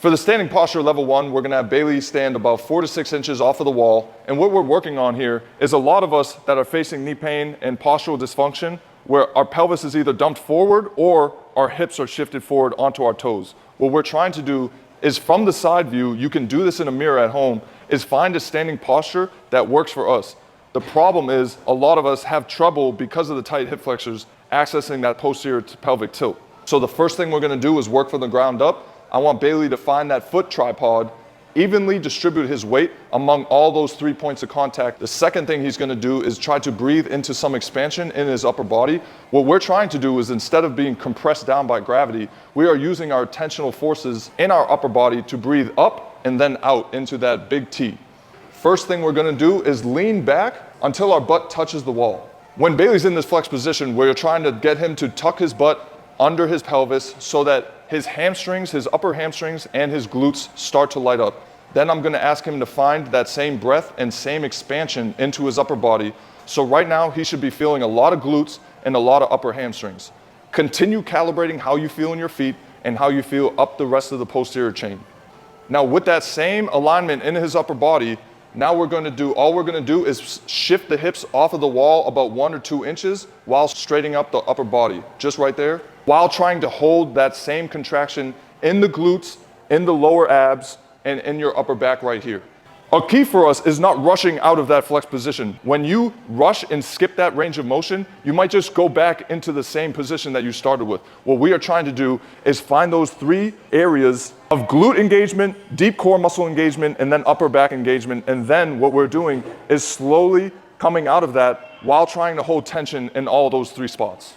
For the standing posture level 1, we're gonna have Bailey stand about 4 to 6 inches off of the wall. And what we're working on here is a lot of us that are facing knee pain and postural dysfunction, where our pelvis is either dumped forward or our hips are shifted forward onto our toes. What we're trying to do is, from the side view, you can do this in a mirror at home, is find a standing posture that works for us. The problem is a lot of us have trouble, because of the tight hip flexors, accessing that posterior pelvic tilt. So the first thing we're gonna do is work from the ground up. I want Bailey to find that foot tripod, evenly distribute his weight among all those 3 points of contact. The second thing he's gonna do is try to breathe into some expansion in his upper body. What we're trying to do is, instead of being compressed down by gravity, we are using our tensional forces in our upper body to breathe up and then out into that big T. First thing we're gonna do is lean back until our butt touches the wall. When Bailey's in this flex position, we're trying to get him to tuck his butt under his pelvis so that his hamstrings, his upper hamstrings, and his glutes start to light up. Then I'm gonna ask him to find that same breath and same expansion into his upper body. So right now, he should be feeling a lot of glutes and a lot of upper hamstrings. Continue calibrating how you feel in your feet and how you feel up the rest of the posterior chain. Now, with that same alignment in his upper body, now all we're gonna do is shift the hips off of the wall about 1 or 2 inches while straightening up the upper body, just right there, while trying to hold that same contraction in the glutes, in the lower abs, and in your upper back right here. A key for us is not rushing out of that flex position. When you rush and skip that range of motion, you might just go back into the same position that you started with. What we are trying to do is find those 3 areas of glute engagement, deep core muscle engagement, and then upper back engagement. And then what we're doing is slowly coming out of that while trying to hold tension in all those 3 spots.